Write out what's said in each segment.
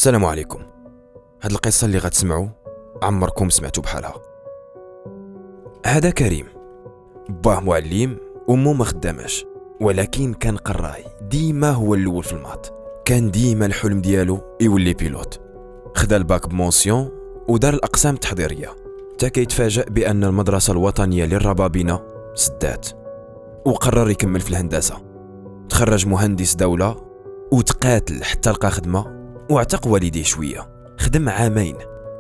السلام عليكم. هاد القصة اللي غتسمعوا عمركم سمعتوا بحالها. هذا كريم، باه معلم، امه ما خداماش، ولكن كان قراي ديما هو الاول في المات. كان ديما الحلم ديالو يولي بيلوت. خدا الباك بمونسيون ودار الاقسام التحضيريه، تا كيتفاجأ بان المدرسه الوطنيه للربابنه سدات، وقرر يكمل في الهندسه. تخرج مهندس دوله وتقاتل حتى لقى خدمه واعتق والديه شويه. خدم عامين،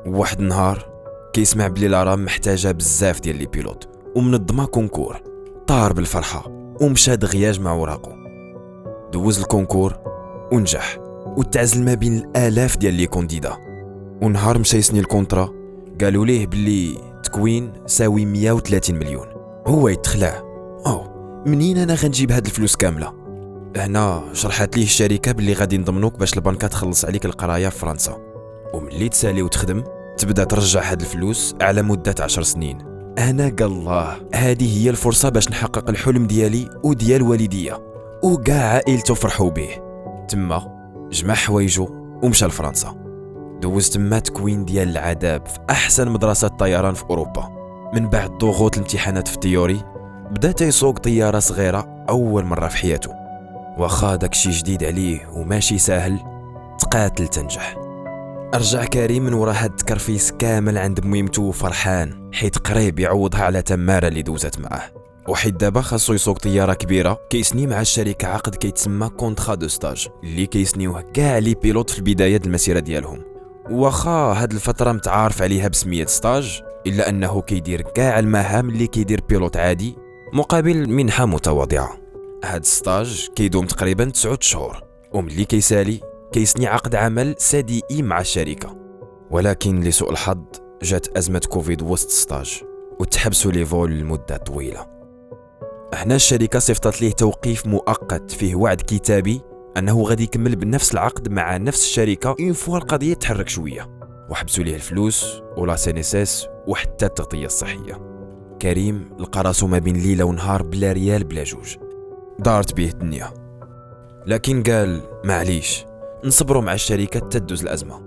وواحد النهار كيسمع بلي لارام محتاجه بزاف ديال لي بيلوت ومنظمه كونكور. طار بالفرحه ومشى دغياج مع وراقو. دوز الكونكور ونجح، وتعزل ما بين الالاف ديال لي كونديدا. ونهار مشى يسني الكونطرا قالوا ليه بلي تكوين ساوي 130 مليون. هو يتخلع، منين انا غنجيب هاد الفلوس كامله؟ هنا شرحت ليه الشركه بلي غادي نضمنوك باش البنكه تخلص عليك القرايه في فرنسا، وملي تسالي وتخدم تبدا ترجع هاد الفلوس على مده 10 سنين. انا قال الله هذه هي الفرصه باش نحقق الحلم ديالي وديال والديا، وكاع عائلته فرحوا به. تما جمع حوايجو ومشى لفرنسا. دوز تما تكوين ديال العذاب في احسن مدرسه طيران في اوروبا. من بعد ضغوط الامتحانات في التيوري بدا تيسوق طياره صغيره اول مره في حياته. واخا داكشي جديد عليه وماشي ساهل، تقاتل تنجح. رجع كريم من ورا هاد التكرفيس كامل عند ميمتو فرحان، حيت قريب يعوضها على تماره اللي دوزت معاه. وحيت دابا خاصو يسوق طياره كبيره، كيسني مع الشركه عقد كيتسمى كونطرا دو ستاج، اللي كيسنيوه كاع لي بيلوت في البدايه د المسيره ديالهم. واخا هاد الفتره متعارف عليها بسميه ستاج، الا انه كيدير كاع المهام اللي كيدير بيلوت عادي مقابل منحه متواضعه. هاد الستاج كيدوم تقريبا 9 شهور، وملي كيسالي كيسني عقد عمل صديقي مع الشركه. ولكن لسوء الحظ جات ازمه كوفيد وسط ستاج، وتحبسوا لي فول لمده طويله. هنا الشركه صيفطت ليه توقيف مؤقت فيه وعد كتابي انه غادي يكمل بنفس العقد مع نفس الشركه اون فوا القضيه تحرك شويه، وحبسوا ليه الفلوس ولا سينيسيس وحتى التغطيه الصحيه. كريم لقى راسو ما بين ليله ونهار بلا ريال بلا جوج. دارت به الدنيا، لكن قال معليش نصبروا مع الشركه تدوز الازمه.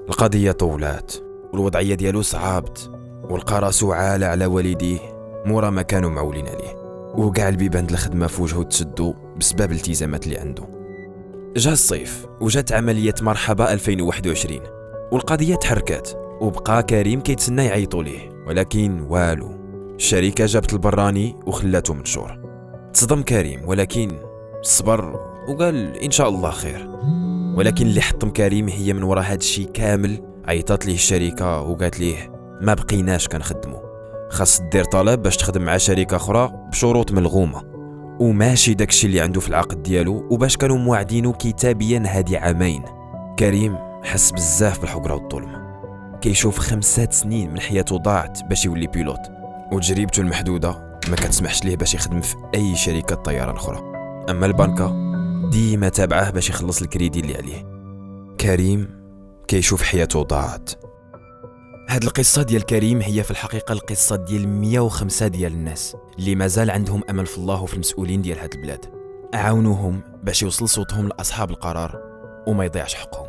القضيه طولات والوضعيه ديالو صعابت، ولقى راسو عالة على والديه مورا ما كانوا معولين عليه، وكاع البيبان د الخدمه في وجهه تسدوا بسبب الالتزامات اللي عنده. جا الصيف وجات عمليه مرحبا 2021، والقضيه تحركات، وبقى كريم كيتسنى يعيطوا ليه، ولكن والو. الشركه جابت البراني وخلاته منشور. تصدم كريم، ولكن صبر وقال ان شاء الله خير. ولكن اللي حطم كريم هي من وراء هذا الشيء كامل عيطات ليه الشركه وقالت ليه ما بقيناش كنخدموا، خاص دير طلب باش تخدم مع شركه اخرى بشروط ملغومه، وماشي داكشي اللي عنده في العقد ديالو، وباش كانوا موعدينه كتابيا هادي عامين. كريم حس بزاف بالحقره والظلم، كيشوف 5 سنين من حياته ضاعت باش يولي بيلوت، وتجربته المحدوده ما كتسمحش ليه باش يخدم في اي شركه طيران اخرى. اما البنكه ديما تابعه باش يخلص الكريدي اللي عليه. كريم كيشوف حياته ضاعت. هاد القصه ديال كريم هي في الحقيقه القصه ديال 105 ديال الناس اللي مازال عندهم امل في الله وفي المسؤولين ديال هاد البلاد. اعاونوهم باش يوصل صوتهم لاصحاب القرار وما يضيعش حقهم.